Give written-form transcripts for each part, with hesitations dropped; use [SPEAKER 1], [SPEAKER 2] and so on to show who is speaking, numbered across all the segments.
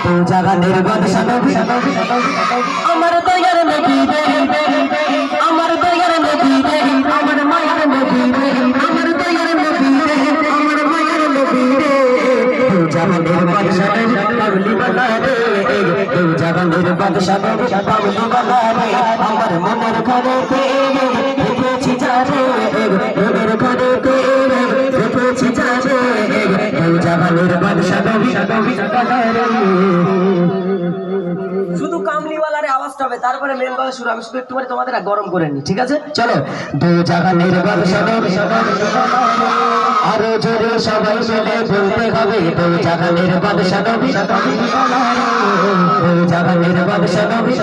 [SPEAKER 1] দু জাহানের বাদশা নবী আমার দয়ার নবী রে আমার দয়ার নবী রে আমার মায়ের নবী রে আমার দয়ার নবী রে আমার মায়ের নবী রে দু জাহানের বাদশা নবী পাগলি বালা রে দু জাহানের বাদশা নবী পাগলি বালা রে আমার মনের ঘরেতে রেখেছি যারে মনের ঘরেতে রেখেছি যারে দু জাহানের বাদশা নবী বালা রে। শুধু কামলিওয়ালারে আওয়াজটা হবে, তারপরে মেন গলা শুরু। আমি শুধু একটু পরে তোমাদের গরম করে নি, ঠিক আছে? চলো। দু জাহানের বাদশা নবী আরো জোরে সবাই মিলে বলতে হবে দু জাহানের বাদশা নবী দু জাহানের বাদশা নবী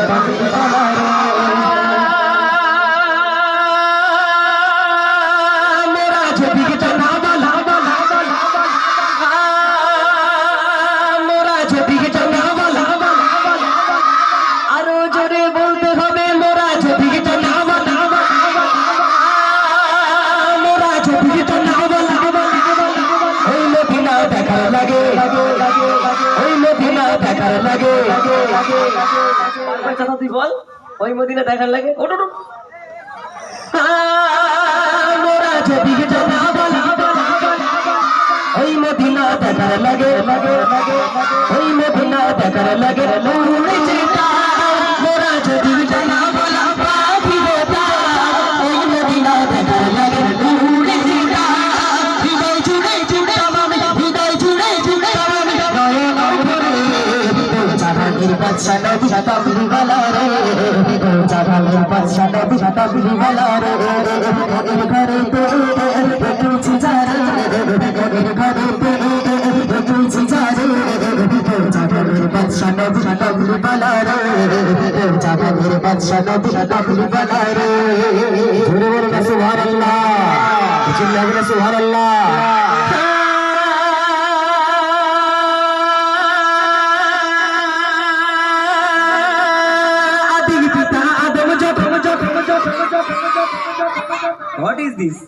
[SPEAKER 1] মোরা যদি জানা বালা মোরা যদি জানা বালা আরো জোরে বলতে হবে মোরা যদি জানা বালা মোরা যদি জানা বালা ওই মদিনা দেখার লাগে ওই মদিনা দেখার লাগে কথা তুই বল ওই মদিনা দেখার লাগে ওঠ মোরা যদি জানা বালা ওই মদিনা দেখার লাগে ওই মদিনা দেখার লাগে উড়েছে মোরা যদি জানা বালা পাখি বেটা ওই মদিনা দেখার লাগে উড়েছে হৃদয় জুড়ে জুড়ে হৃদয় জুড়ে জুড়ে নয়ন ভরে জাহানের বাদশা নবী কামলি বালা রে জাহানের বাদশা নবী কামলি বালা রে মনের ঘরেতে রেখেছি যারে মনের ঘরেতে রেখেছি যারে জাহানের বাদশা নবী কামলি বালা রে জাহানের বাদশা নবী কামলি বালা রে। জোরে বলুন সুবহানাল্লাহ, চিল্লাবেন না সুবহানাল্লাহ। What is this?